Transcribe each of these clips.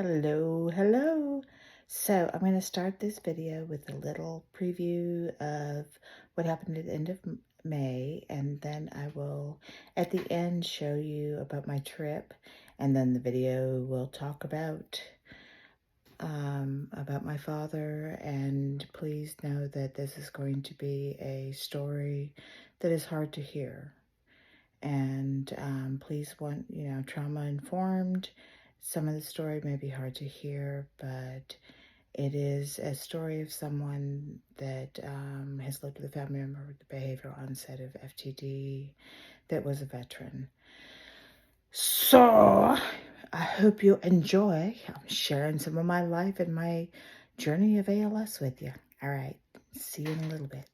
Hello. So I'm going to start this video with a little preview of what happened at the end of May, and then I will, at the end, show you about my trip, and then the video will talk about my father. And please know that this is going to be a story that is hard to hear. And please trauma informed. Some of the story may be hard to hear, but it is a story of someone that has lived with a family member with the behavioral onset of FTD that was a veteran. So I hope you enjoy. I'm sharing some of my life and my journey of ALS with you. All right, see you in a little bit.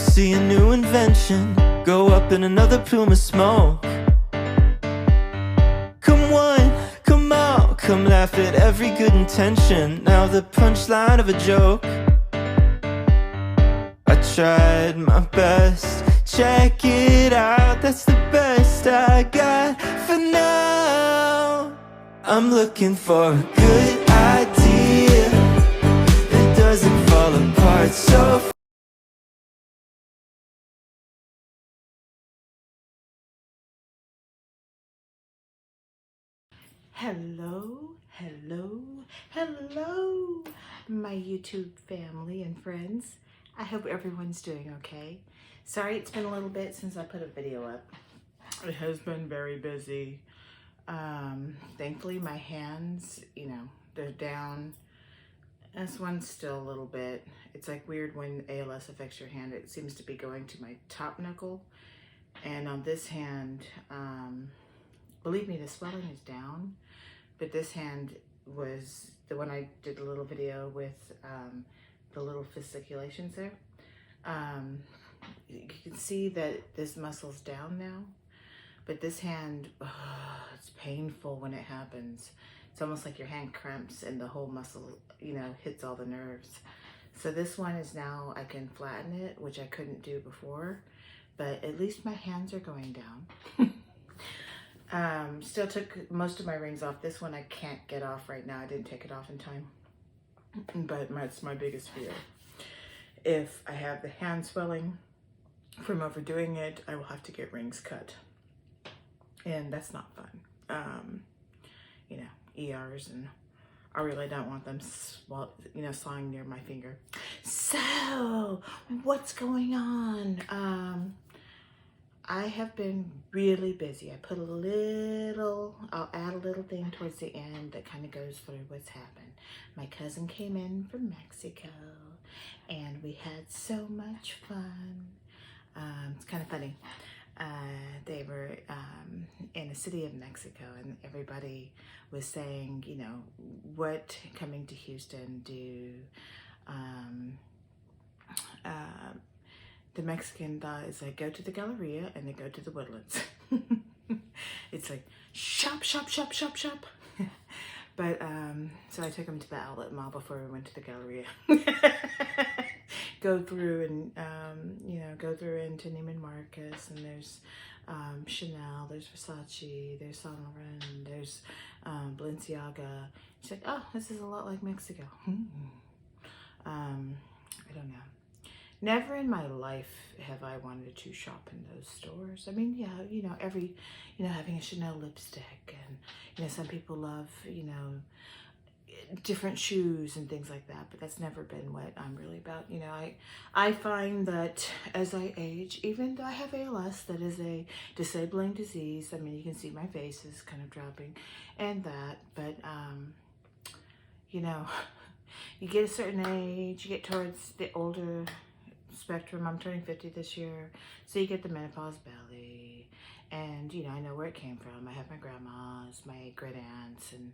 see a new invention go up in another plume of smoke. Come one, come out, come laugh at every good intention. Now the punchline of a joke. I tried my best, check it out, that's the best I got for now. I'm looking for a good idea that doesn't fall apart so Hello, hello, hello, my YouTube family and friends. I hope everyone's doing okay. Sorry it's been a little bit since I put a video up. It has been very busy. Thankfully my hands, they're down. This one's still a little bit. It's like weird when ALS affects your hand. It seems to be going to my top knuckle. And on this hand, believe me, the swelling is down. But this hand was the one I did a little video with the little fasciculations there. You can see that this muscle's down now, but this hand, it's painful when it happens. It's almost like your hand cramps and the whole muscle, hits all the nerves. So this one is now, I can flatten it, which I couldn't do before, but at least my hands are going down. Still took most of my rings off. This one I can't get off right now. I didn't take it off in time. But it's my biggest fear. If I have the hand swelling from overdoing it, I will have to get rings cut. And that's not fun. ERs, and I really don't want them sawing near my finger. So, what's going on? I have been really busy. I'll add a little thing towards the end that kind of goes through what's happened. My cousin came in from Mexico and we had so much fun. It's kind of funny. They were in the city of Mexico and everybody was saying, what coming to Houston do the Mexican thought is like, go to the Galleria and then go to the Woodlands. It's like, shop, shop, shop, shop, shop. But, so I took them to the outlet mall before we went to the Galleria. Go through into Neiman Marcus, and there's Chanel, there's Versace, there's Saint Laurent, there's Balenciaga. She's like, oh, this is a lot like Mexico. I don't know. Never in my life have I wanted to shop in those stores. I mean, yeah, having a Chanel lipstick, and, some people love, different shoes and things like that, but that's never been what I'm really about. I find that as I age, even though I have ALS, that is a disabling disease. I mean, you can see my face is kind of dropping and that, but, you get a certain age, you get towards the older spectrum. I'm turning 50 this year, so you get the menopause belly, and I know where it came from. I have my grandmas, my great aunts, and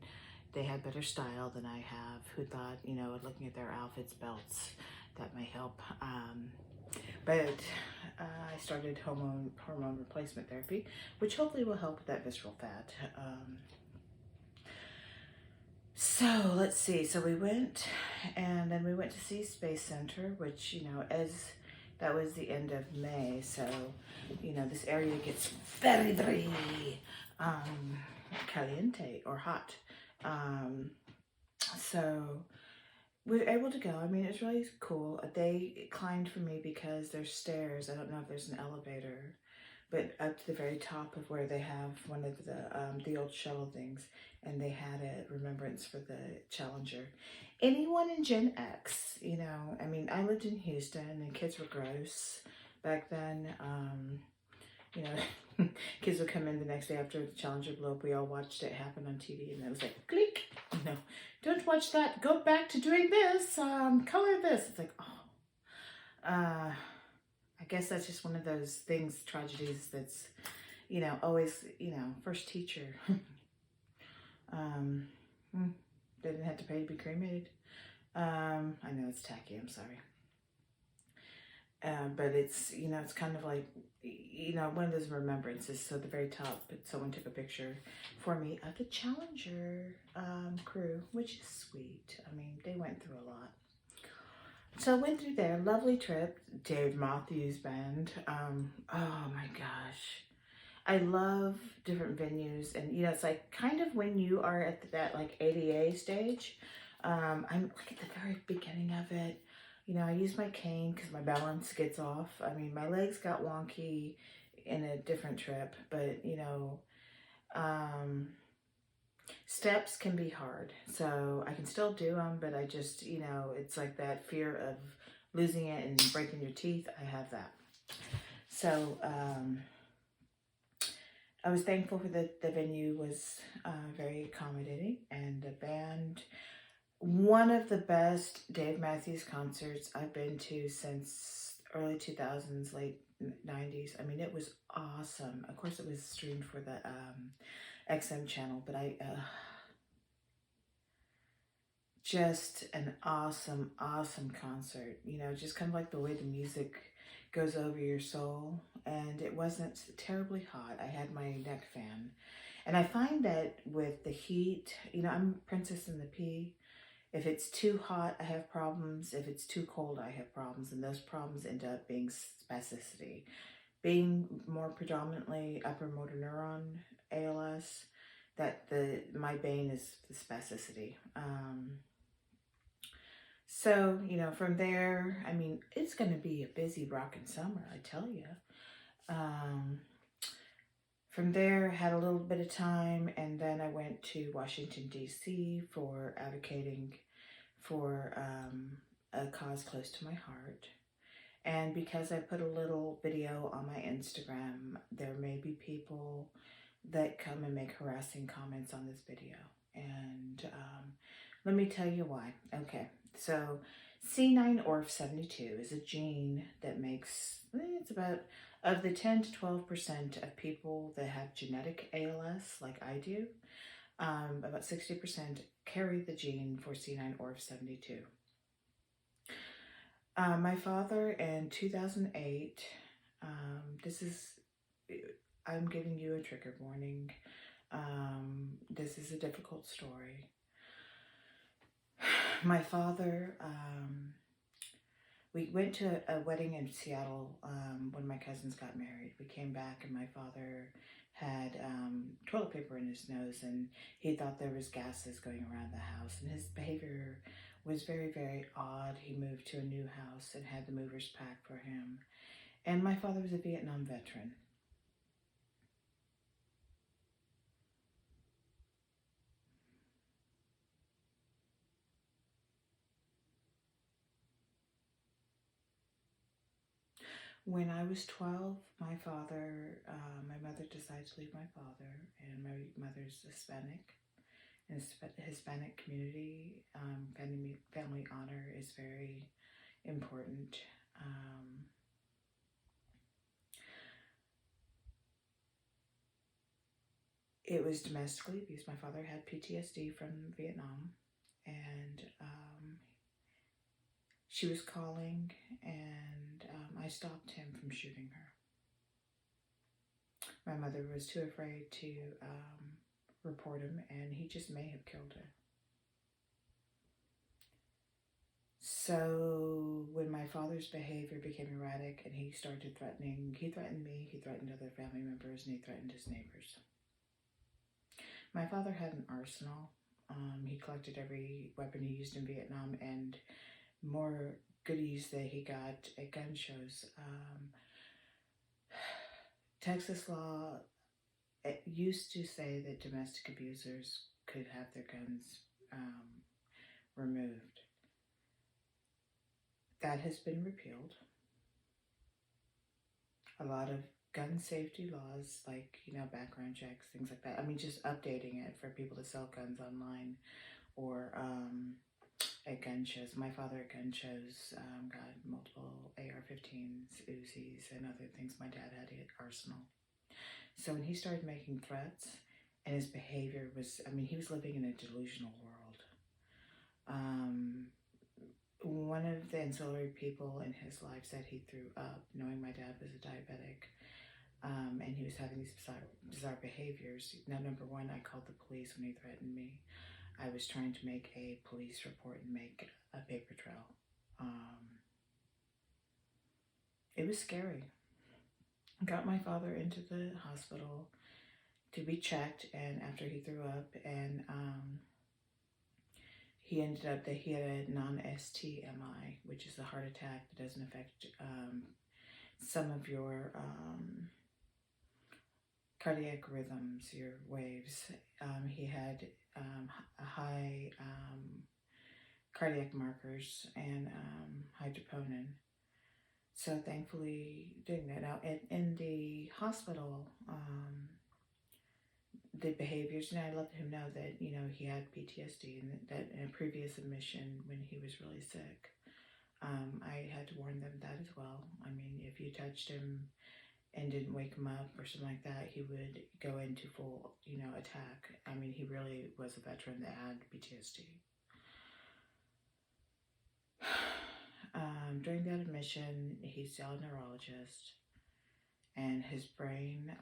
they had better style than I have, who thought, looking at their outfits, belts, that might help. But I started hormone replacement therapy, which hopefully will help with that visceral fat. So let's see. So we went, and then we went to see Space Center, which, as that was the end of May. So, this area gets very, very caliente or hot. So we were able to go. I mean, it's really cool. They climbed for me because there's stairs. I don't know if there's an elevator, but up to the very top of where they have one of the old shuttle things, and they had a remembrance for the Challenger. Anyone in Gen X, I mean, I lived in Houston and kids were gross back then. Kids would come in the next day after the Challenger blew up. We all watched it happen on TV, and it was like, click, don't watch that. Go back to doing this. Color this. It's like, oh. I guess that's just one of those things, tragedies that's, always, first teacher. Didn't have to pay to be cremated. I know it's tacky, I'm sorry. But it's, it's kind of like, one of those remembrances. So at the very top, someone took a picture for me of the Challenger crew, which is sweet. I mean, they went through a lot. So I went through there, lovely trip. Dave Matthews Band. Oh my gosh. I love different venues, and it's like kind of when you are at that like ADA stage. I'm like at the very beginning of it. I use my cane because my balance gets off. I mean, my legs got wonky in a different trip, but um, steps can be hard. So I can still do them, but I just, it's like that fear of losing it and breaking your teeth. I have that. So, I was thankful for the venue was very accommodating, and the band, one of the best Dave Matthews concerts I've been to since early 2000s, late 90s. I mean, it was awesome. Of course, it was streamed for the XM channel, but just an awesome, awesome concert. Just kind of like the way the music goes over your soul. And it wasn't terribly hot. I had my neck fan. And I find that with the heat, I'm Princess in the Pea. If it's too hot, I have problems. If it's too cold, I have problems. And those problems end up being spasticity. Being more predominantly upper motor neuron ALS, my bane is the spasticity. So, from there, I mean, it's going to be a busy rockin' summer, I tell you. From there, had a little bit of time, and then I went to Washington, D.C. for advocating for a cause close to my heart. And because I put a little video on my Instagram, there may be people that come and make harassing comments on this video. And let me tell you why. Okay, so C9orf72 is a gene that makes, it's about, of the 10 to 12% of people that have genetic ALS, like I do, about 60% carry the gene for C9orf72. My father in 2008, I'm giving you a trigger warning. This is a difficult story. My father, we went to a wedding in Seattle when my cousins got married. We came back and my father had toilet paper in his nose, and he thought there was gases going around the house, and his behavior was very, very odd. He moved to a new house and had the movers pack for him. And my father was a Vietnam veteran. When I was 12, my mother decided to leave my father, and my mother's Hispanic. In the Hispanic community, family honor is very important. It was domestically abused. My father had PTSD from Vietnam, and she was calling, and I stopped him from shooting her. My mother was too afraid to report him, and he just may have killed her. So when my father's behavior became erratic and he started threatening, he threatened me, he threatened other family members, and he threatened his neighbors. My father had an arsenal. He collected every weapon he used in Vietnam and more goodies that he got at gun shows. Texas law used to say that domestic abusers could have their guns removed. That has been repealed. A lot of gun safety laws, like, background checks, things like that. I mean, just updating it for people to sell guns online or at gun shows. My father at gun shows got multiple AR-15s, Uzis, and other things. My dad had an arsenal. So when he started making threats, and his behavior was, he was living in a delusional world. one of the ancillary people in his life said he threw up, knowing my dad was a diabetic, and he was having these bizarre behaviors. Now, number one, I called the police when he threatened me. I was trying to make a police report and make a paper trail. It was scary. Got my father into the hospital to be checked, and after he threw up, and he ended up that he had a non-STMI, which is a heart attack that doesn't affect some of your cardiac rhythms, your waves. He had a high cardiac markers and high troponin. So thankfully doing that. Now in the hospital, the behaviors, and I let him know that, he had PTSD, and that in a previous admission when he was really sick, I had to warn them that as well. I mean, if you touched him and didn't wake him up or something like that, he would go into full, attack. I mean, he really was a veteran that had PTSD. During that admission, he's a neurologist, and his brain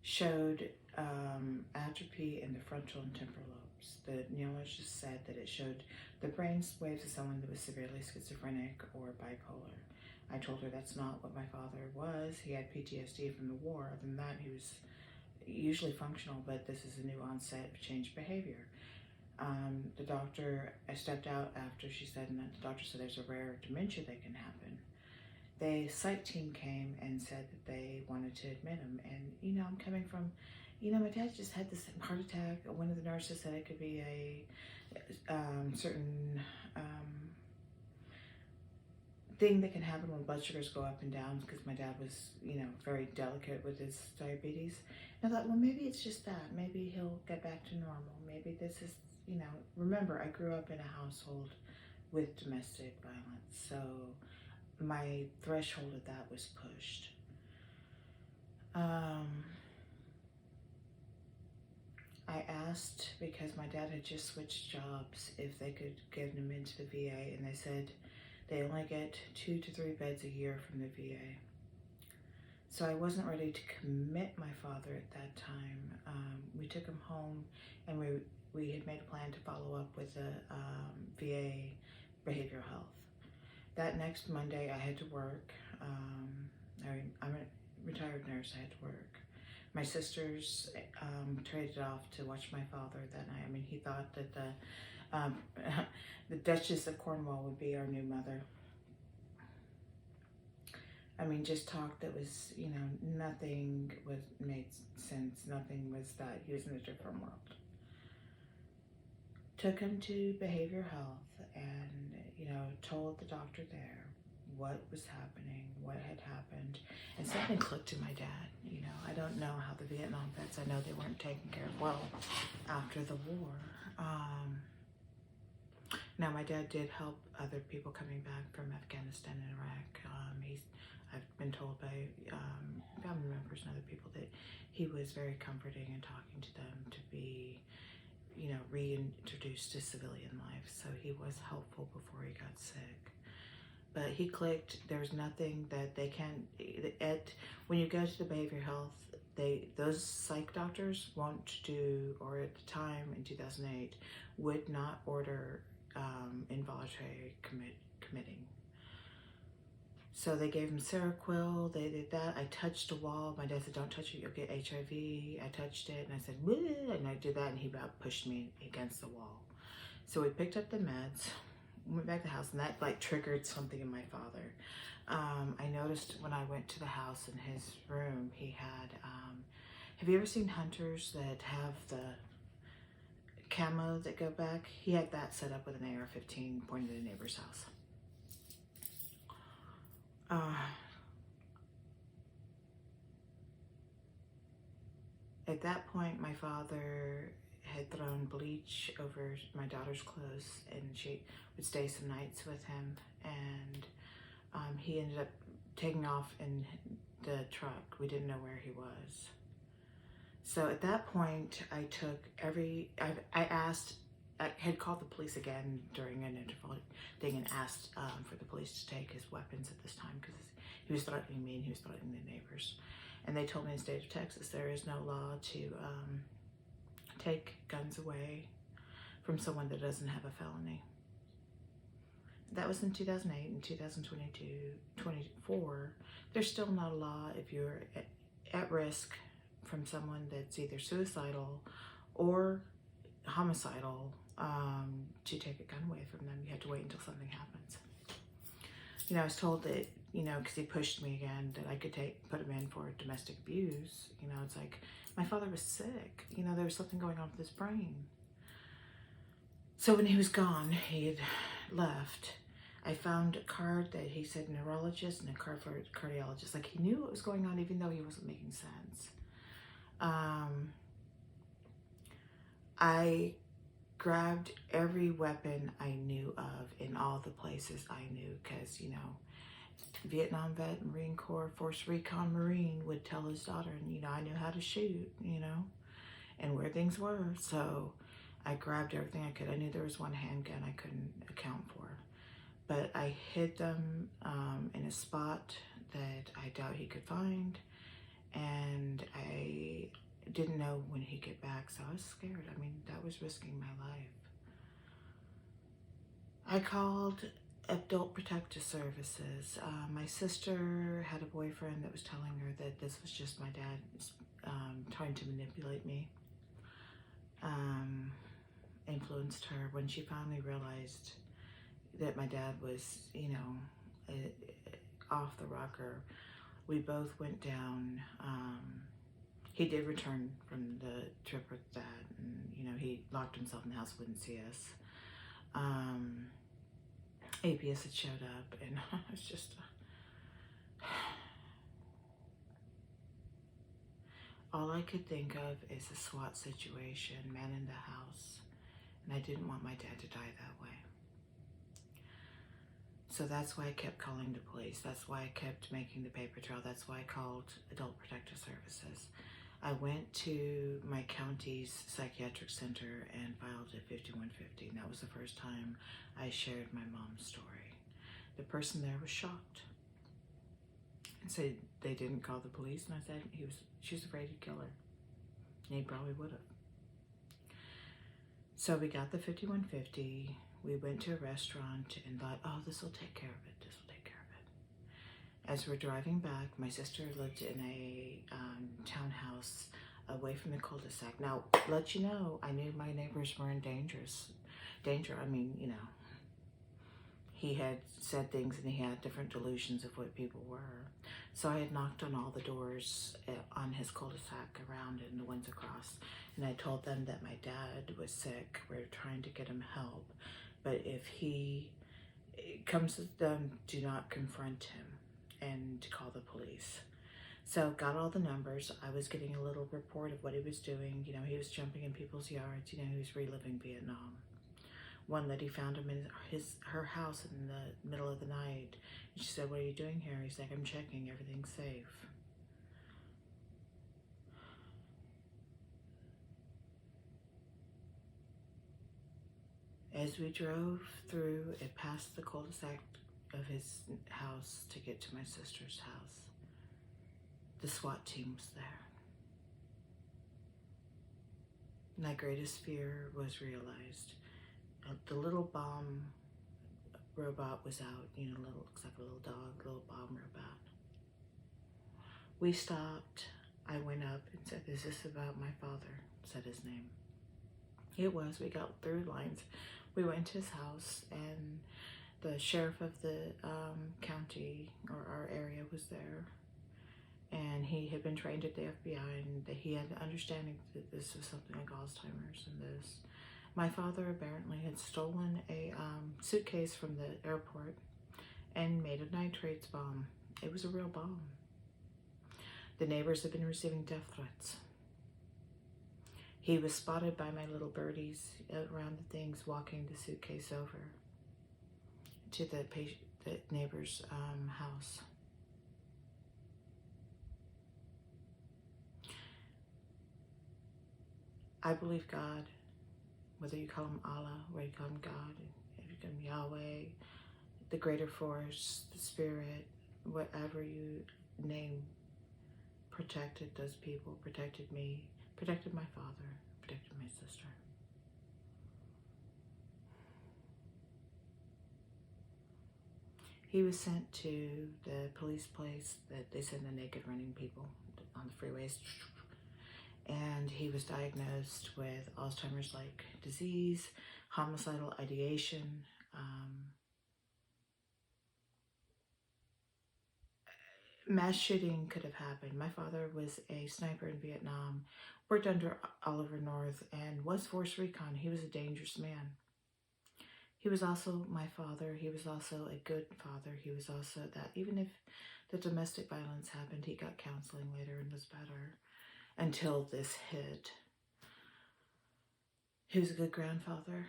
showed atrophy in the frontal and temporal lobes. The neurologist said that it showed the brain waves of someone that was severely schizophrenic or bipolar. I told her that's not what my father was. He had PTSD from the war. Other than that, he was usually functional, but this is a new onset of changed behavior. The doctor, I stepped out after she said, and the doctor said there's a rare dementia that can happen. The psych team came and said that they wanted to admit him. And, I'm coming from, my dad just had this heart attack. One of the nurses said it could be a certain thing that can happen when blood sugars go up and down, because my dad was, very delicate with his diabetes. And I thought, well, maybe it's just that. Maybe he'll get back to normal. Maybe this is, remember, I grew up in a household with domestic violence. So my threshold of that was pushed. I asked, because my dad had just switched jobs, if they could get him into the VA, and they said they only get 2 to 3 beds a year from the VA. So I wasn't ready to commit my father at that time. We took him home, and we had made a plan to follow up with the VA behavioral health. That next Monday, I had to work. I'm a retired nurse. I had to work. My sisters traded off to watch my father that night. I mean, he thought that the Duchess of Cornwall would be our new mother. I mean, just talk that was, nothing made sense. Nothing was that. He was in a different world. Took him to behavioral health and, told the doctor there what was happening, what had happened. And something clicked to my dad. I don't know how the Vietnam vets, I know they weren't taken care of well after the war. Now, my dad did help other people coming back from Afghanistan and Iraq. I've been told by family members and other people that he was very comforting and talking to them to be, reintroduced to civilian life. So he was helpful before he got sick. But he clicked. There's nothing that they can, when you go to the behavioral health, those psych doctors won't do, or at the time in 2008, would not order involuntary committing. So they gave him Seroquel, they did that. I touched a wall. My dad said, don't touch it, you'll get HIV. I touched it, and I said, bleh, and I did that, and he about pushed me against the wall. So we picked up the meds, went back to the house, and that triggered something in my father. I noticed when I went to the house, in his room, he had, have you ever seen hunters that have the camo that go back? He had that set up with an AR-15 pointed at a neighbor's house. At that point, my father had thrown bleach over my daughter's clothes, and she would stay some nights with him, and he ended up taking off in the truck. We didn't know where he was. So at that point, I asked had called the police again during an interval thing and asked for the police to take his weapons at this time because he was threatening me and he was threatening the neighbors. And they told me in the state of Texas there is no law to take guns away from someone that doesn't have a felony. That was in 2008. In 2022, 24, there's still not a law if you're at risk from someone that's either suicidal or homicidal to take a gun away from them. You have to wait until something happens. You know, I was told that, you know, because he pushed me again, that I could put him in for domestic abuse. You know, it's like, my father was sick. You know, there was something going on with his brain. So when he was gone, he had left, I found a card that he said neurologist and a card for cardiologist. Like, he knew what was going on even though he wasn't making sense. I grabbed every weapon I knew of in all the places I knew because, you know, Vietnam vet, Marine Corps, Force Recon Marine would tell his daughter, and, you know, I knew how to shoot, you know, and where things were. So I grabbed everything I could. I knew there was one handgun I couldn't account for. But I hid them in a spot that I doubt he could find. And I didn't know when he'd get back, so I was scared. I mean, that was risking my life. I called Adult Protective Services. My sister had a boyfriend that was telling her that this was just my dad trying to manipulate me. Influenced her. When she finally realized that my dad was, you know, off the rocker, we both went down. He did return from the trip with that, and, you know, he locked himself in the house, wouldn't see us. APS had showed up, and I was just, all I could think of is a SWAT situation, man in the house, and I didn't want my dad to die that way. So that's why I kept calling the police. That's why I kept making the paper trail. That's why I called Adult Protective Services. I went to my county's psychiatric center and filed a 5150. And that was the first time I shared my mom's story. The person there was shocked and said they didn't call the police. And I said she was afraid he'd kill her. And he probably would have. So we got the 5150. We went to a restaurant and thought, oh, this will take care of it. This will take care of it. As we're driving back, my sister lived in a townhouse away from the cul-de-sac. Now, let you know, I knew my neighbors were in danger. I mean, you know, he had said things and he had different delusions of what people were. So I had knocked on all the doors on his cul-de-sac around and the ones across. And I told them that my dad was sick. We're trying to get him help. But if he comes to them, do not confront him and call the police. So got all the numbers. I was getting a little report of what he was doing. You know, he was jumping in people's yards. You know, he was reliving Vietnam. One lady found him in her house in the middle of the night. And she said, what are you doing here? He's like, I'm checking, everything's safe. As we drove through it past the cul-de-sac of his house to get to my sister's house, the SWAT team was there. My greatest fear was realized. The little bomb robot was out, you know, looks like a little dog, little bomb robot. We stopped. I went up and said, is this about my father? Said his name. It was. We got through lines. We went to his house, and the sheriff of the county or our area was there, and he had been trained at the FBI, and he had an understanding that this was something like Alzheimer's and this. My father apparently had stolen a suitcase from the airport and made a nitrates bomb. It was a real bomb. The neighbors had been receiving death threats. He was spotted by my little birdies around the things, walking the suitcase over to the neighbor's house. I believe God whether you call him Allah, whether you call him God, if you call him Yahweh, the greater force, the spirit, whatever you name, protected those people, protected me, protected my father, protected my sister. He was sent to the police place that they send the naked running people on the freeways. And he was diagnosed with Alzheimer's-like disease, homicidal ideation, mass shooting could have happened. My father was a sniper in Vietnam, worked under Oliver North, and was force recon. He was a dangerous man. He was also my father. He was also a good father. He was also that even if the domestic violence happened, he got counseling later and was better until this hit. He was a good grandfather.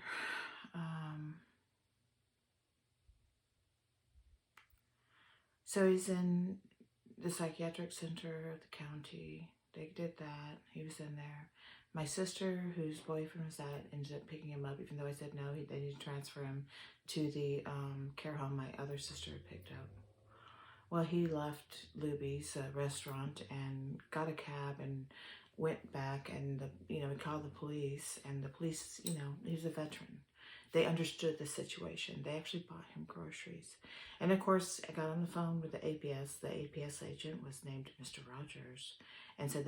So he's in the psychiatric center of the county. They did that. He was in there. My sister, whose boyfriend was that, ended up picking him up, even though I said no, they needed to transfer him to the care home my other sister had picked up. Well, he left Luby's restaurant and got a cab and went back, and he called the police, and the police, he was a veteran. They understood the situation. They actually bought him groceries. And of course, I got on the phone with the APS. The APS agent was named Mr. Rogers and said,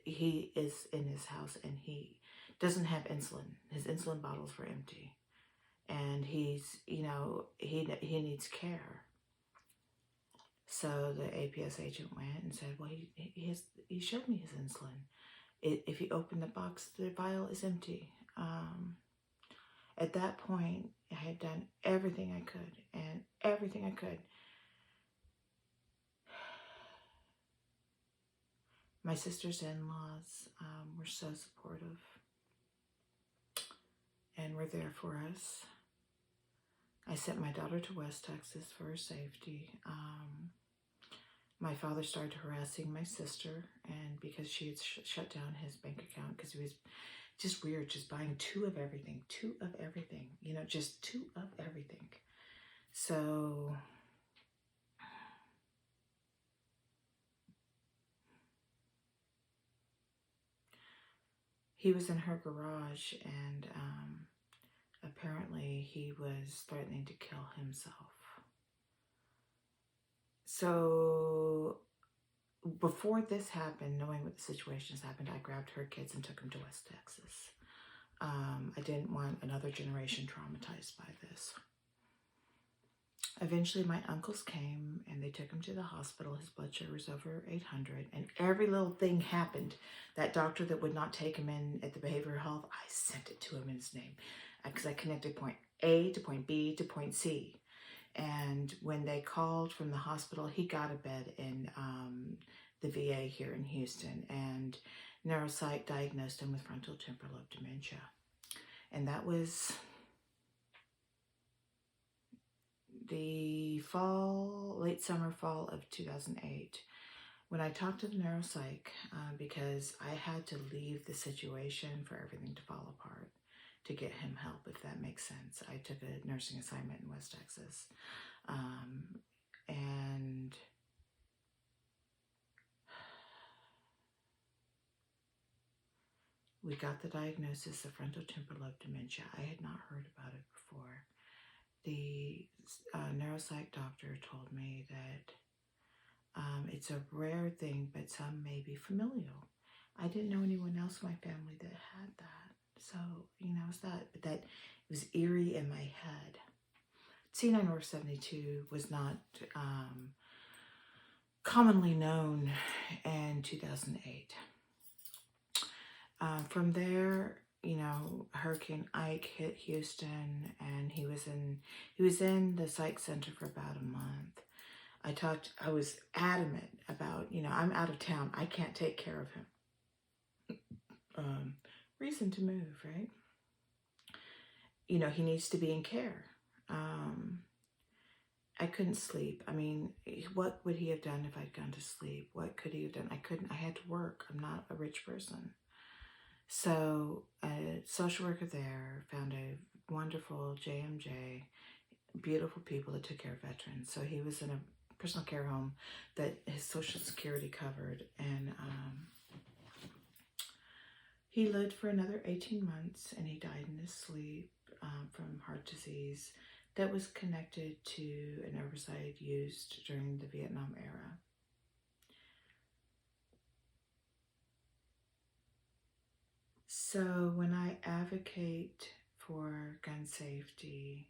he is in his house and he doesn't have insulin. His insulin bottles were empty. And he's, he needs care. So the APS agent went and said, well, he showed me his insulin. If you open the box, the vial is empty. At that point, I had done everything I could, and everything I could. My sister's in-laws were so supportive and were there for us. I sent my daughter to West Texas for her safety. My father started harassing my sister, and because she had shut down his bank account because he was just weird, just buying two of everything, just two of everything. So he was in her garage, and apparently he was threatening to kill himself. So before this happened, knowing what the situations happened, I grabbed her kids and took them to West Texas. I didn't want another generation traumatized by this. Eventually, my uncles came and they took him to the hospital. His blood sugar was over 800, and every little thing happened. That doctor that would not take him in at the behavioral health, I sent it to him in his name because I connected point A to point B to point C. And when they called from the hospital, he got a bed in the VA here in Houston, and neuropsych diagnosed him with frontal temporal lobe dementia. And that was the late summer, fall of 2008. When I talked to the neuropsych, because I had to leave the situation for everything to fall apart to get him help, if that makes sense. I took a nursing assignment in West Texas. And we got the diagnosis of frontal temporal lobe dementia. I had not heard about it before. The neuropsych doctor told me that it's a rare thing, but some may be familial. I didn't know anyone else in my family that had that. So, it's that, but that it was eerie in my head. C9orf72 was not commonly known in 2008. From there, Hurricane Ike hit Houston, and he was in the psych center for about a month. I was adamant about, I'm out of town. I can't take care of him. Reason to move, right? He needs to be in care. I couldn't sleep. I mean, what would he have done if I'd gone to sleep? What could he have done? I couldn't. I had to work. I'm not a rich person. So a social worker there found a wonderful JMJ, beautiful people that took care of veterans. So he was in a personal care home that his Social Security covered, and he lived for another 18 months, and he died in his sleep from heart disease that was connected to an herbicide used during the Vietnam era. So when I advocate for gun safety,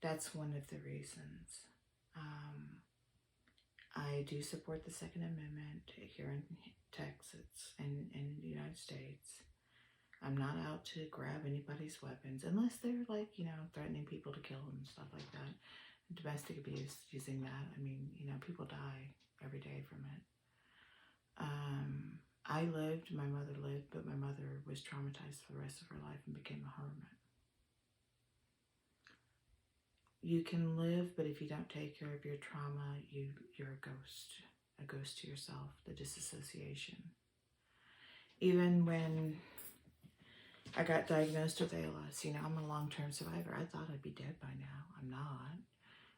that's one of the reasons. I do support the Second Amendment here in Texas and in the United States. I'm not out to grab anybody's weapons unless they're like, threatening people to kill them and stuff like that. Domestic abuse, using that. I mean, people die every day from it. I lived, my mother lived, but my mother was traumatized for the rest of her life and became a hermit. You can live, but if you don't take care of your trauma, you're a ghost to yourself, the disassociation. Even when I got diagnosed with ALS, I'm a long-term survivor. I thought I'd be dead by now. I'm not.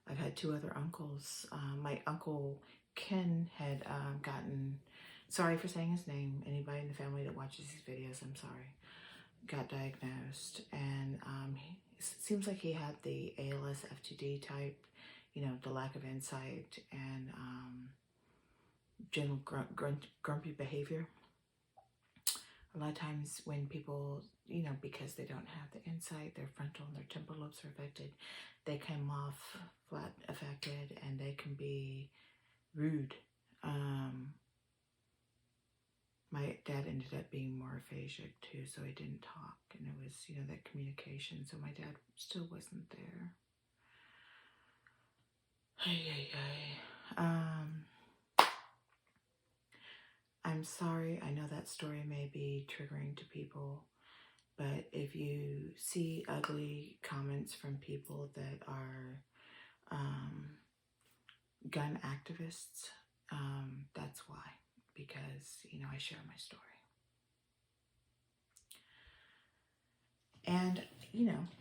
I've had 2 other uncles. My uncle Ken had gotten, sorry for saying his name, anybody in the family that watches these videos, I'm sorry, got diagnosed, and it seems like he had the ALS FTD type, the lack of insight and general grumpy behavior. A lot of times when people, because they don't have the insight, their frontal and their temporal lobes are affected, they come off flat affected and they can be rude. My dad ended up being more aphasic too, so he didn't talk, and it was, that communication, so my dad still wasn't there. I'm sorry, I know that story may be triggering to people, but if you see ugly comments from people that are gun activists, that's why, because, I share my story. And,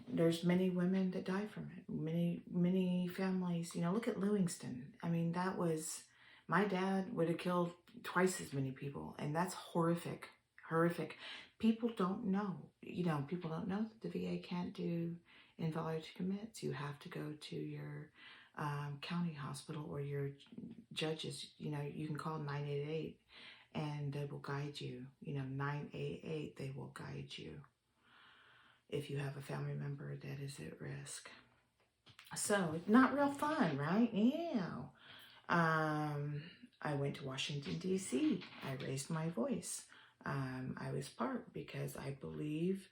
there's many women that die from it. Many families, look at Lewiston. I mean, that was, my dad would have killed twice as many people. And that's horrific, horrific. People don't know, people don't know that the VA can't do involuntary commits. You have to go to your county hospital or your judges. You can call 988 and they will guide you. 988, they will guide you if you have a family member that is at risk. So, not real fun, right? Yeah. I went to Washington, D.C. I raised my voice. I was part because I believe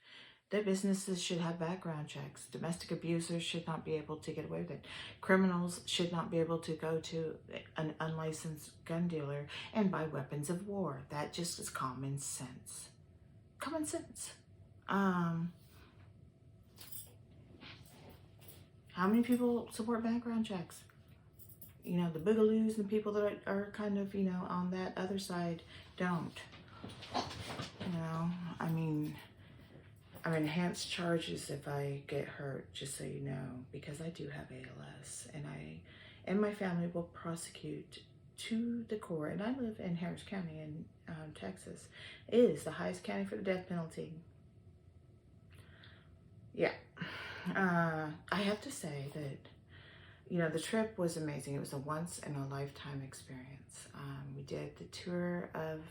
that businesses should have background checks. Domestic abusers should not be able to get away with it. Criminals should not be able to go to an unlicensed gun dealer and buy weapons of war. That just is common sense. Common sense. How many people support background checks? The boogaloos and people that are kind of, on that other side don't. I mean, I'm enhanced charges if I get hurt, just so you know, because I do have ALS, and I and my family will prosecute to the core. And I live in Harris County in Texas. It is the highest county for the death penalty. Yeah. I have to say that, the trip was amazing. It was a once in a lifetime experience. We did the tour of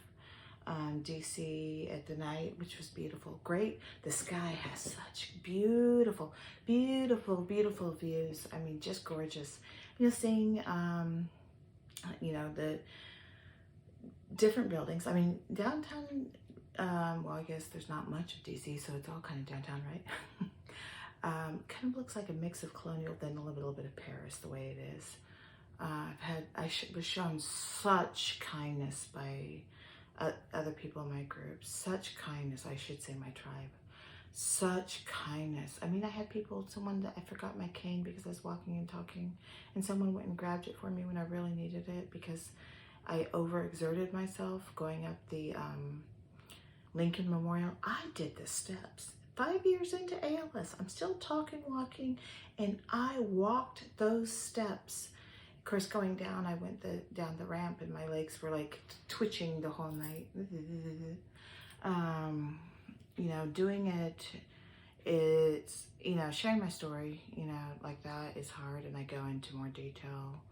DC at the night, which was beautiful. Great. The sky has such beautiful, beautiful, beautiful views. I mean, just gorgeous. Seeing, the different buildings. I mean, downtown, well, I guess there's not much of DC, so it's all kind of downtown, right? Kind of looks like a mix of colonial, then a little bit of Paris, the way it is. I was shown such kindness by other people in my group. Such kindness, I should say my tribe. Such kindness. I mean, I had someone that I forgot my cane because I was walking and talking, and someone went and grabbed it for me when I really needed it because I overexerted myself going up the Lincoln Memorial. I did the steps. 5 years into ALS, I'm still talking, walking, and I walked those steps. Of course, going down, I went down the ramp and my legs were like twitching the whole night. You know, doing it, it's, you know, sharing my story, you know, like that is hard, and I go into more detail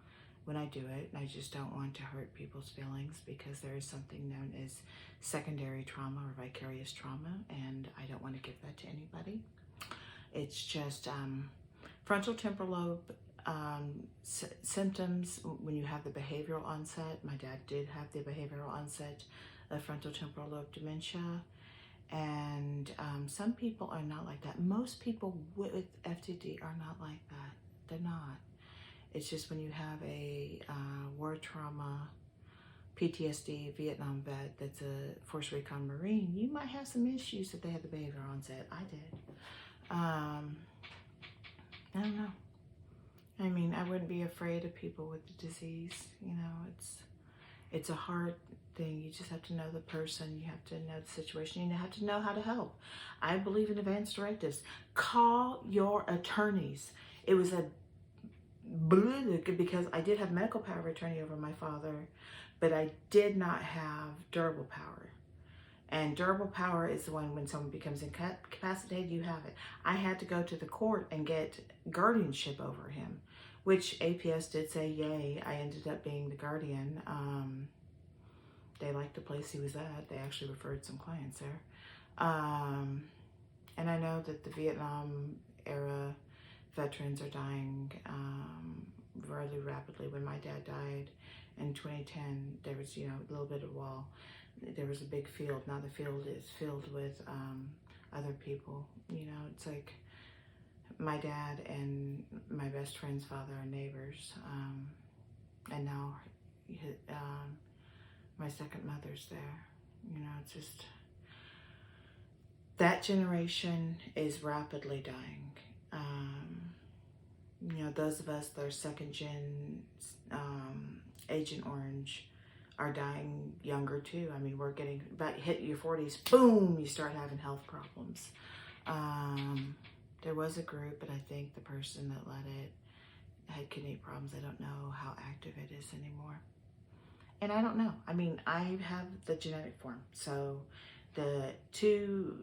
when I do it, and I just don't want to hurt people's feelings because there is something known as secondary trauma or vicarious trauma, and I don't want to give that to anybody. It's just frontal temporal lobe symptoms when you have the behavioral onset. My dad did have the behavioral onset of frontal temporal lobe dementia. And some people are not like that. Most people with FTD are not like that. They're not. It's just when you have a war trauma, PTSD, Vietnam vet that's a Force Recon Marine, you might have some issues if they had the behavior onset. I did. I don't know. I mean, I wouldn't be afraid of people with the disease. You know, it's a hard thing. You just have to know the person. You have to know the situation. You have to know how to help. I believe in advance directives. Call your attorneys. It was a because I did have medical power of attorney over my father, but I did not have durable power. And durable power is the one when someone becomes incapacitated, you have it. I had to go to the court and get guardianship over him, which APS did say, yay. I ended up being the guardian. They liked the place he was at. They actually referred some clients there. And I know that the Vietnam era veterans are dying really rapidly. When my dad died in 2010, there was, you know, a little bit of wall. There was a big field. Now the field is filled with other people. You know, it's like my dad and my best friend's father are neighbors. And now my second mother's there. You know, it's just, that generation is rapidly dying. You know, those of us that are second gen Agent Orange are dying younger too. I mean, we're getting about hit your 40s, boom, you start having health problems. There was a group, but I think the person that led it had kidney problems. I don't know how active it is anymore. And I don't know. I mean, I have the genetic form. So the two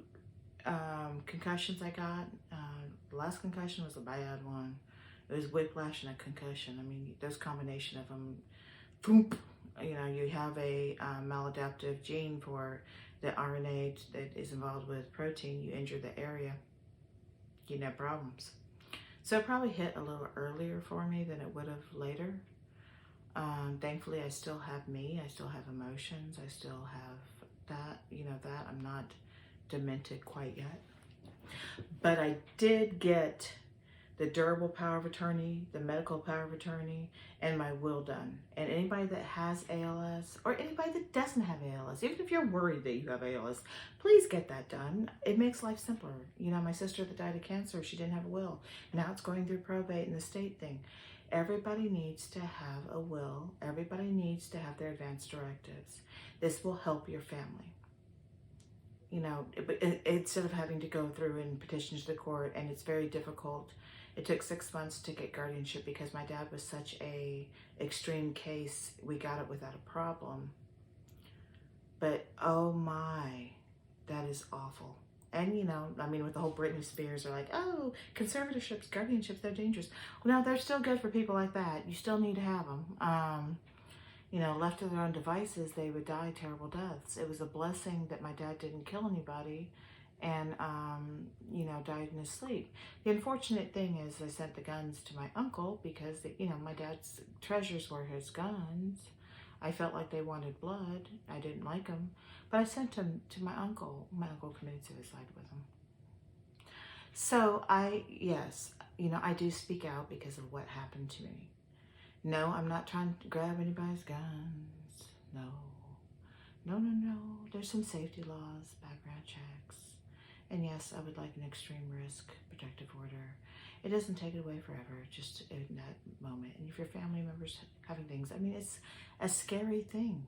concussions I got, the last concussion was a bad one. It was whiplash and a concussion. I mean, those combination of them, boom, you know, you have a maladaptive gene for the RNA that is involved with protein. You injure the area, you have problems. So it probably hit a little earlier for me than it would have later. Thankfully, I still have me. I still have emotions. I still have that, you know, that I'm not demented quite yet. But I did get the durable power of attorney, the medical power of attorney, and my will done. And anybody that has ALS, or anybody that doesn't have ALS, even if you're worried that you have ALS, please get that done. It makes life simpler. You know, my sister that died of cancer, she didn't have a will. Now it's going through probate and the state thing. Everybody needs to have a will. Everybody needs to have their advance directives. This will help your family. You know, instead of having to go through and petition to the court, and it's very difficult. It took 6 months to get guardianship because my dad was such a extreme case. We got it without a problem. But oh my, that is awful. And you know, I mean, with the whole Britney Spears are like, oh, conservatorships, guardianships, they're dangerous. Well, no, they're still good for people like that. You still need to have them. You know, left to their own devices, they would die terrible deaths. It was a blessing that my dad didn't kill anybody and, you know, died in his sleep. The unfortunate thing is I sent the guns to my uncle because, you know, my dad's treasures were his guns. I felt like they wanted blood. I didn't like them. But I sent them to my uncle. My uncle committed suicide with them. So yes, you know, I do speak out because of what happened to me. No, I'm not trying to grab anybody's guns. No. No. There's some safety laws, background checks. And yes, I would like an extreme risk protective order. It doesn't take it away forever, just in that moment. And if your family members having things, I mean, it's a scary thing.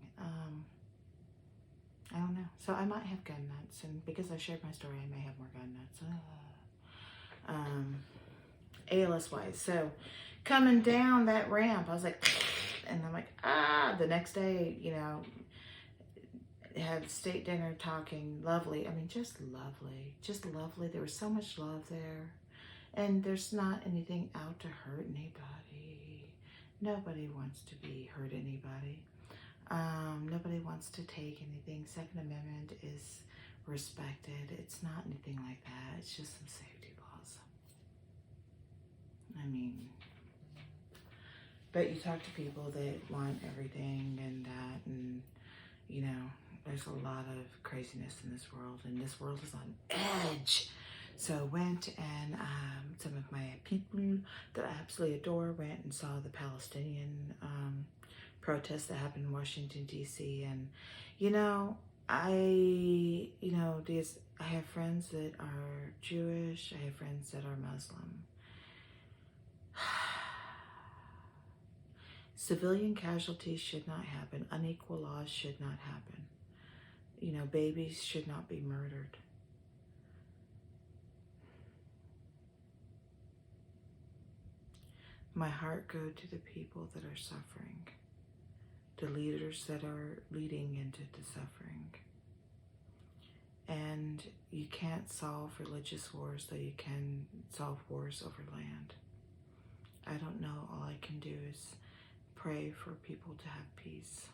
I don't know. So I might have gun nuts, and because I shared my story, I may have more gun nuts. ALS wise. So coming down that ramp, I was like, and I'm like, ah. The next day, you know, had state dinner talking, lovely. I mean, just lovely, just lovely. There was so much love there. And there's not anything out to hurt anybody. Nobody wants to be hurt anybody. Nobody wants to take anything. Second Amendment is respected. It's not anything like that. It's just some safety laws. I mean, but you talk to people that want everything and that, and you know, there's a lot of craziness in this world, and this world is on edge. So I went and some of my people that I absolutely adore went and saw the Palestinian protests that happened in Washington, D.C. And, you know, I have friends that are Jewish. I have friends that are Muslim. Civilian casualties should not happen. Unequal laws should not happen. You know, babies should not be murdered. My heart goes to the people that are suffering, the leaders that are leading into the suffering. And you can't solve religious wars, though you can solve wars over land. I don't know. All I can do is pray for people to have peace.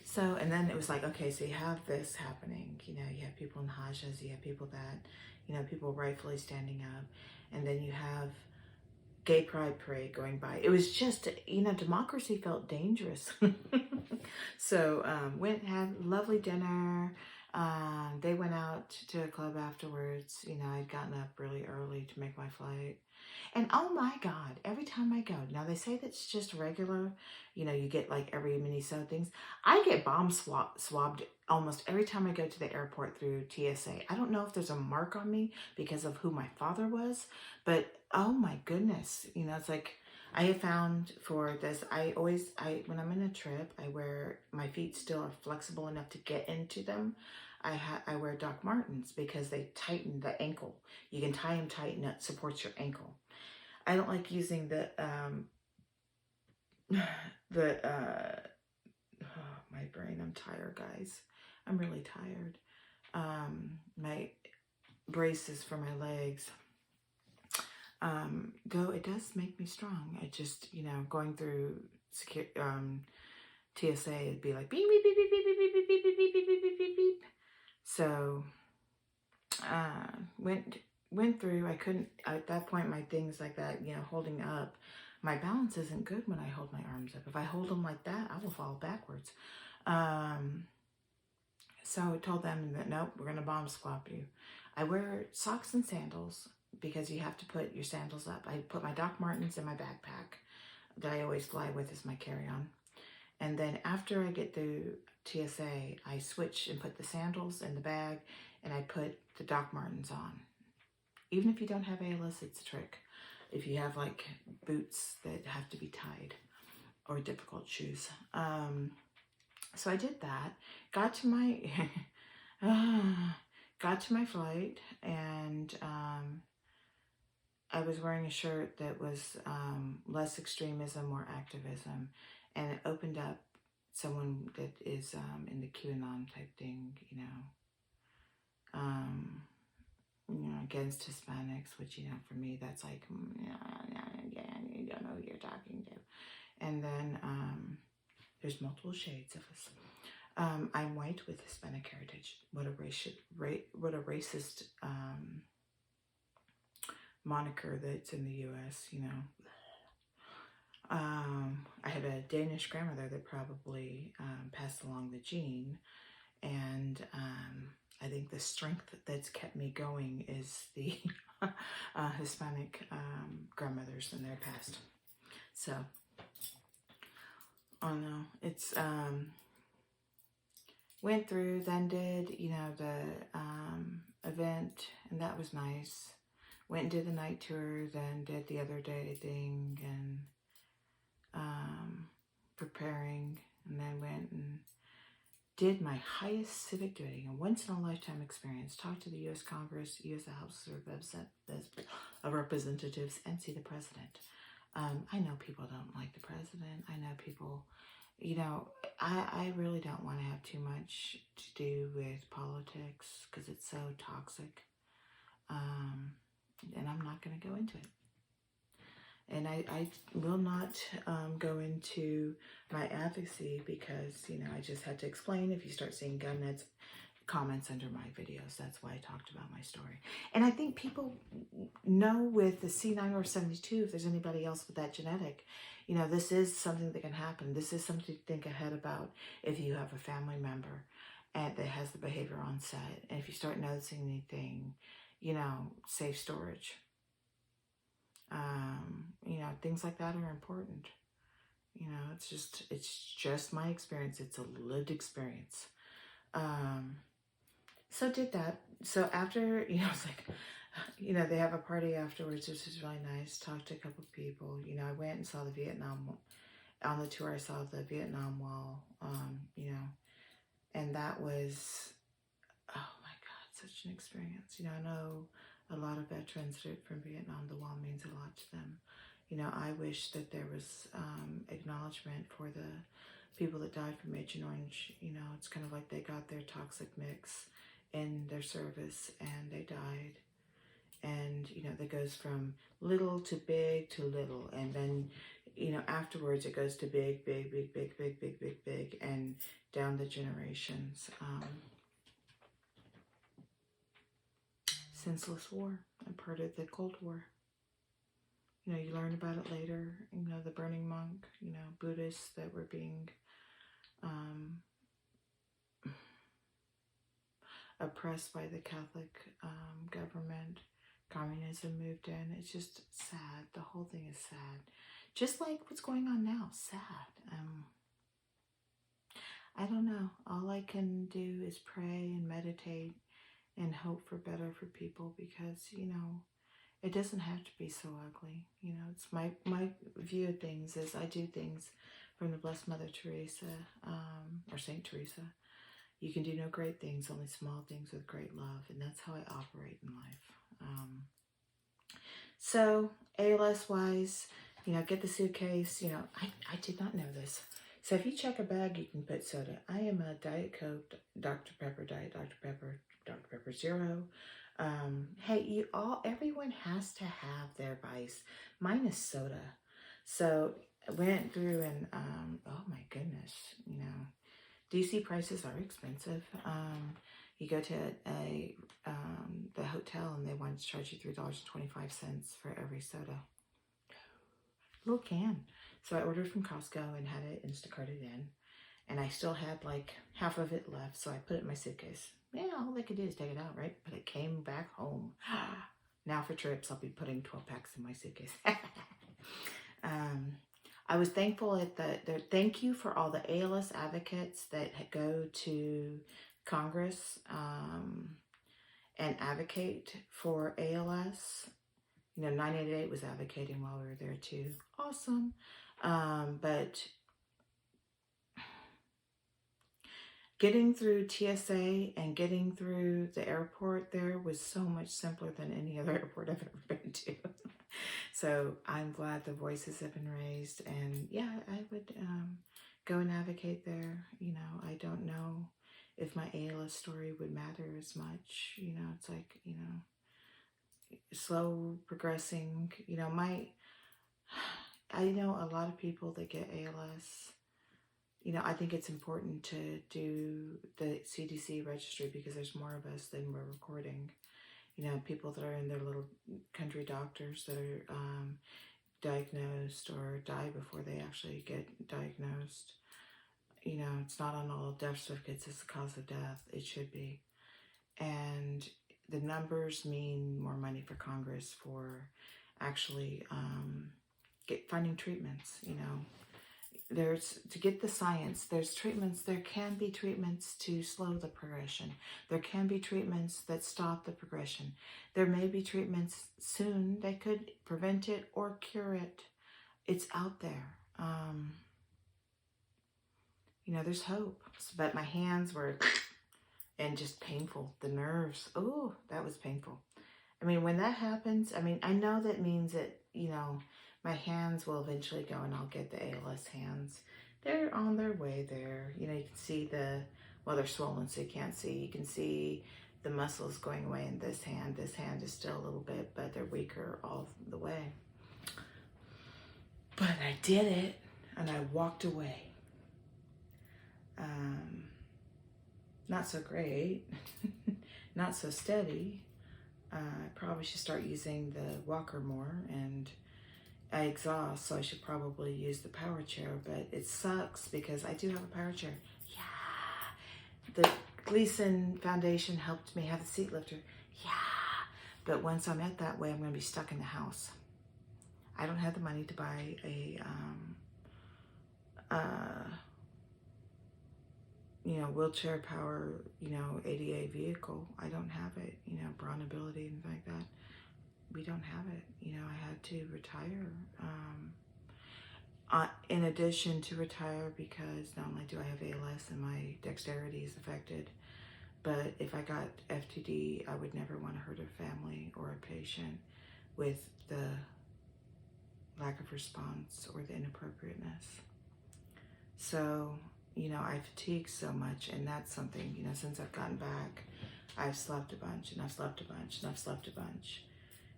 So, and then it was like, okay, so you have this happening, you know, you have people in Hajjas, you have people that, you know, people rightfully standing up, and then you have gay pride parade going by. It was just, you know, democracy felt dangerous. So went, had lovely dinner. They went out to a club afterwards. You know, I'd gotten up really early to make my flight. And oh my God, every time I go, now they say that's just regular, you know, you get like every mini-so things. I get bomb swabbed almost every time I go to the airport through TSA. I don't know if there's a mark on me because of who my father was, but oh my goodness, you know, it's like I have found for this, when I'm in a trip, I wear, my feet still are flexible enough to get into them. I wear Doc Martens because they tighten the ankle. You can tie them tight and it supports your ankle. I don't like using the my brain, I'm tired, guys. I'm really tired. My braces for my legs. Though it does make me strong. I just, you know, going through TSA, it'd be like beep, beep, beep, beep, beep, beep, beep, beep, beep, beep, beep, beep, beep, beep, beep. So, went through, I couldn't, at that point, my things like that, you know, holding up, my balance isn't good when I hold my arms up. If I hold them like that, I will fall backwards. So I told them that, nope, we're going to bomb swap you. I wear socks and sandals because you have to put your sandals up. I put my Doc Martens in my backpack that I always fly with as my carry-on. And then after I get through TSA, I switch and put the sandals in the bag and I put the Doc Martens on. Even if you don't have ALS, it's a trick. If you have like boots that have to be tied or difficult shoes. So I did that, got to my flight, and I was wearing a shirt that was less extremism, more activism, and it opened up someone that is in the QAnon type thing, you know, against Hispanics, which, you know, for me, that's like, you don't know who you're talking to. And then there's multiple shades of us. I'm white with Hispanic heritage. What a racist moniker that's in the U.S., you know. I had a Danish grandmother that probably passed along the gene, and I think the strength that's kept me going is the Hispanic grandmothers in their past. So, oh no, it's went through, then did, you know, the event, and that was nice. Went and did the night tour, then did the other day thing, and preparing, and then went and did my highest civic duty, a once-in-a-lifetime experience, talk to the U.S. Congress, U.S. House of Representatives, and see the president. I know people don't like the president. I know people, I really don't want to have too much to do with politics because it's so toxic. And I'm not going to go into it. And I will not go into my advocacy because, I just had to explain. If you start seeing gun nuts comments under my videos, that's why I talked about my story. And I think people know with the C9 or 72, if there's anybody else with that genetic, this is something that can happen. This is something to think ahead about if you have a family member and that has the behavior onset. And if you start noticing anything, safe storage. Things like that are important. It's just my experience. It's a lived experience. So did that. So after, it's like, they have a party afterwards, which is really nice. Talked to a couple of people. I went and saw the Vietnam, on the tour I saw the Vietnam Wall, and that was, oh my God, such an experience. I know a lot of veterans from Vietnam. The wall means a lot to them. I wish that there was acknowledgement for the people that died from Agent Orange. It's kind of like they got their toxic mix in their service and they died. And, that goes from little to big to little. And then, afterwards it goes to big, big, big, big, big, big, big, big, and down the generations. Senseless war and part of the Cold War. You learn about it later. The burning monk, Buddhists that were being oppressed by the Catholic government. Communism moved in. It's just sad. The whole thing is sad. Just like what's going on now. Sad. I don't know. All I can do is pray and meditate and hope for better for people because, it doesn't have to be so ugly. It's my view of things is I do things from the Blessed Mother Teresa, or Saint Teresa. You can do no great things, only small things with great love. And that's how I operate in life. So ALS-wise, get the suitcase. I did not know this. So if you check a bag, you can put soda. I am a Diet Coke, Dr. Pepper, Diet Dr. Pepper, Dr. Pepper Zero. Hey, everyone has to have their vice. Mine is soda. So I went through and, oh my goodness, DC prices are expensive. You go to the hotel and they want to charge you $3.25 for every soda. Little can. So I ordered from Costco and had it Instacarted in. And I still had like half of it left. So I put it in my suitcase. Yeah, all they could do is take it out, right? But it came back home. Now for trips, I'll be putting 12 packs in my suitcase. I was thankful thank you for all the ALS advocates that go to Congress and advocate for ALS. 988 was advocating while we were there too. Awesome. But getting through TSA and getting through the airport there was so much simpler than any other airport I've ever been to. So I'm glad the voices have been raised. And yeah, I would go and advocate there. I don't know if my ALS story would matter as much. It's like, slow progressing. I know a lot of people that get ALS. I think it's important to do the CDC registry because there's more of us than we're recording. People that are in their little country doctors that are diagnosed or die before they actually get diagnosed. It's not on all death certificates as the cause of death. It should be. And the numbers mean more money for Congress for actually finding treatments, There's, to get the science, there's treatments, there can be treatments to slow the progression. There can be treatments that stop the progression. There may be treatments soon that could prevent it or cure it. It's out there. you know, there's hope. But my hands were, and just painful. The nerves, oh, that was painful. I mean, when that happens, I mean, I know that means that, you know, my hands will eventually go and I'll get the ALS hands. They're on their way there. You know, you can see well, they're swollen so you can't see. You can see the muscles going away in this hand. This hand is still a little bit, but they're weaker all the way. But I did it and I walked away. Not so great, not so steady. I probably should start using the walker more, and I exhaust, so I should probably use the power chair, but it sucks because I do have a power chair. Yeah. The Gleason Foundation helped me have the seat lifter. Yeah. But once I'm at that way, I'm going to be stuck in the house. I don't have the money to buy a, you know, wheelchair power, you know, ADA vehicle. I don't have it, you know, brawn ability and like that. We don't have it. You know, I had to retire. In addition to retire, because not only do I have ALS and my dexterity is affected, but if I got FTD, I would never want to hurt a family or a patient with the lack of response or the inappropriateness. So, you know, I fatigue so much, and that's something, you know, since I've gotten back, I've slept a bunch, and I've slept a bunch, and I've slept a bunch.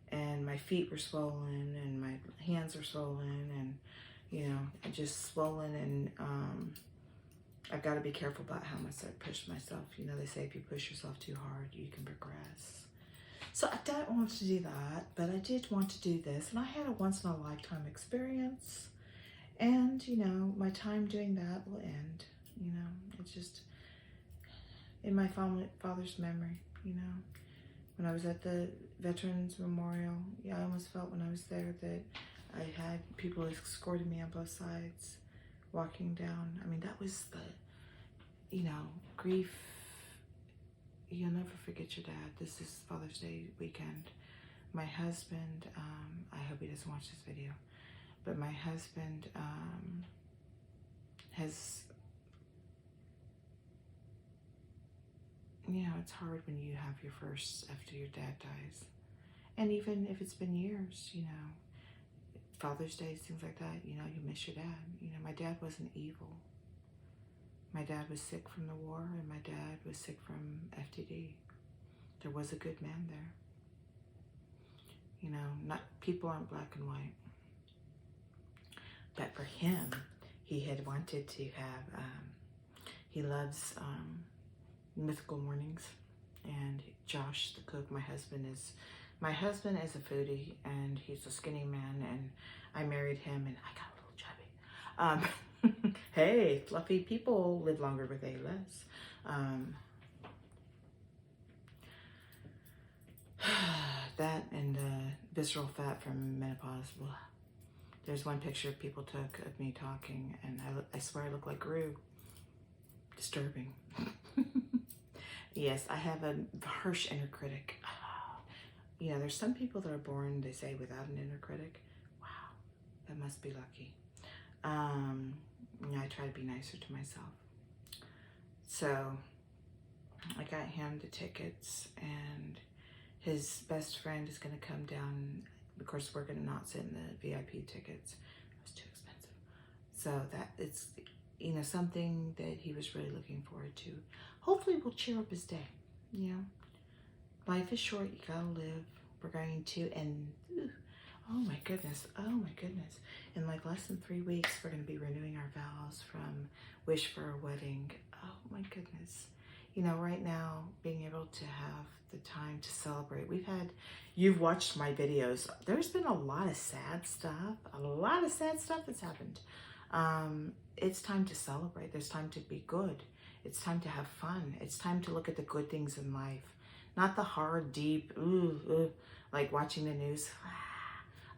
And my feet were swollen, and my hands are swollen, and, you know, just swollen, and I've got to be careful about how much I push myself. You know, they say if you push yourself too hard, you can progress. So I don't want to do that, but I did want to do this, and I had a once-in-a-lifetime experience. And, you know, my time doing that will end, you know. It's just in my father's memory, you know. When I was at the Veterans Memorial, yeah, I almost felt when I was there that I had people escorting me on both sides, walking down. I mean, that was the, you know, grief. You'll never forget your dad. This is Father's Day weekend. My husband, I hope he doesn't watch this video, but my husband has, you know, it's hard when you have your first after your dad dies. And even if it's been years, you know, Father's Day, things like that, you know, you miss your dad. You know, my dad wasn't evil. My dad was sick from the war, and my dad was sick from FTD. There was a good man there. You know, not people aren't black and white. But for him, he had wanted to have, he loves mythical mornings. And Josh, the cook, my husband is a foodie, and he's a skinny man, and I married him, and I got a little chubby. Hey, fluffy people live longer with ALS. That and visceral fat from menopause. Blah. There's one picture people took of me talking, and I swear I look like Gru. Disturbing. Yes, I have a harsh inner critic. You know, there's some people that are born, they say, without an inner critic. Wow, that must be lucky. You know, I try to be nicer to myself. So I got him the tickets, and his best friend is going to come down. Of course, we're going to not sit in the VIP tickets. It was too expensive. So that it's, you know, something that he was really looking forward to. Hopefully will cheer up his day. You know, life is short. You gotta live. We're going to, and oh my goodness, in like less than 3 weeks, we're going to be renewing our vows from Wish for a Wedding. Oh my goodness. You know, right now, being able to have the time to celebrate. You've watched my videos. There's been a lot of sad stuff that's happened. It's time to celebrate. There's time to be good. It's time to have fun. It's time to look at the good things in life. Not the hard, deep, like watching the news.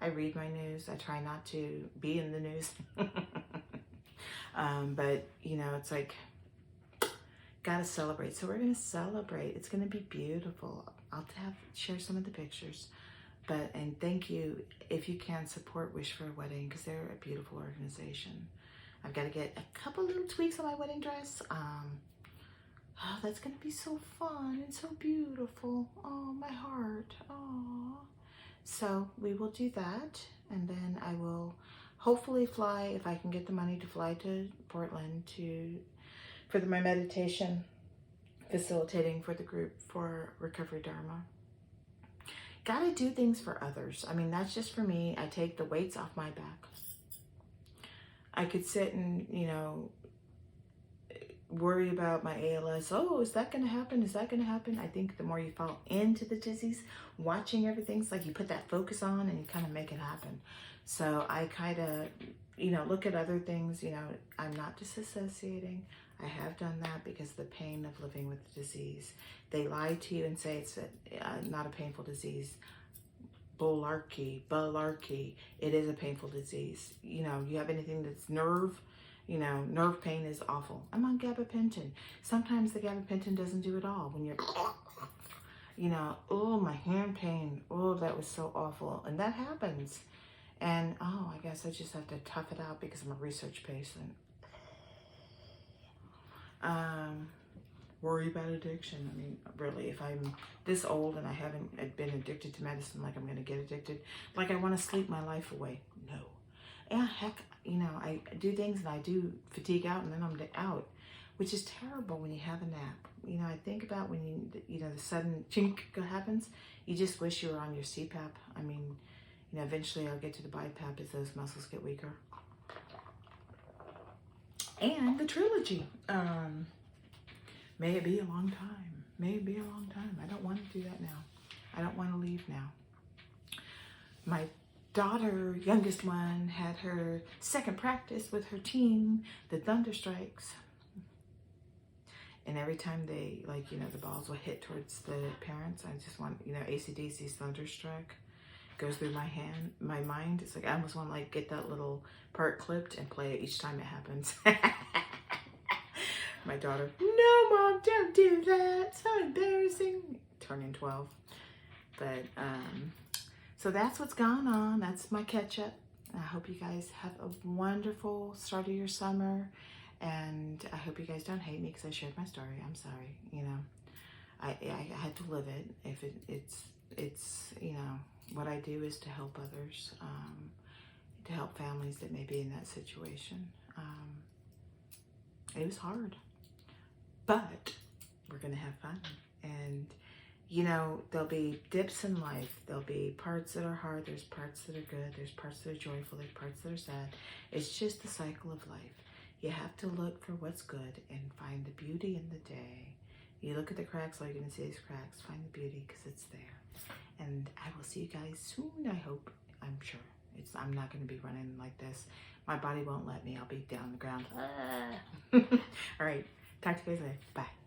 I read my news. I try not to be in the news. But, you know, it's like, gotta celebrate. So we're gonna celebrate. It's gonna be beautiful. I'll share some of the pictures. And thank you if you can support Wish for a Wedding, because they're a beautiful organization. I've got to get a couple little tweaks on my wedding dress. Oh, that's going to be so fun and so beautiful. Oh, my heart. Oh. So we will do that. And then I will hopefully fly, if I can get the money to fly to Portland for my meditation facilitating for the group for Recovery Dharma. Gotta do things for others. I mean, that's just for me. I take the weights off my back. I could sit and, worry about my ALS. Oh, is that going to happen? Is that going to happen? I think the more you fall into the disease, watching everything's like you put that focus on and you kind of make it happen. So I kind of, look at other things. I'm not disassociating. I have done that because the pain of living with the disease. They lie to you and say it's not a painful disease. Bularkey. It is a painful disease. You have anything that's nerve pain is awful. I'm on gabapentin. Sometimes the gabapentin doesn't do it all. When you're, oh, my hand pain. Oh, that was so awful. And that happens. And, I guess I just have to tough it out because I'm a research patient. Worry about addiction. I mean, really, if I'm this old and I haven't been addicted to medicine, like I'm going to get addicted, like I want to sleep my life away. No. Yeah, heck, I do things and I do fatigue out and then I'm out, which is terrible when you have a nap. I think about when the sudden chink happens, you just wish you were on your CPAP. I mean, eventually I'll get to the BiPAP as those muscles get weaker. And the trilogy. May it be a long time. May it be a long time. I don't want to do that now. I don't want to leave now. My daughter, youngest one, had her second practice with her team, the Thunderstrikes. And every time they, the balls will hit towards the parents, I just want, AC/DC's Thunderstruck goes through my mind. It's like I almost want to get that little part clipped and play it each time it happens. My daughter, no, Mom, don't do that. So embarrassing. Turning 12. But, so that's what's gone on. That's my catch up. I hope you guys have a wonderful start of your summer. And I hope you guys don't hate me because I shared my story. I'm sorry. I had to live it. If it's what I do is to help others, to help families that may be in that situation. It was hard, but we're going to have fun. And there'll be dips in life. There'll be parts that are hard. There's parts that are good. There's parts that are joyful. There's parts that are sad. It's just the cycle of life. You have to look for what's good and find the beauty in the day. You look at the cracks, all you're going to see is cracks. Find the beauty because it's there. And I will see you guys soon, I hope. I'm sure. I'm not going to be running like this. My body won't let me. I'll be down on the ground. All right. Talk to you guys later. Bye.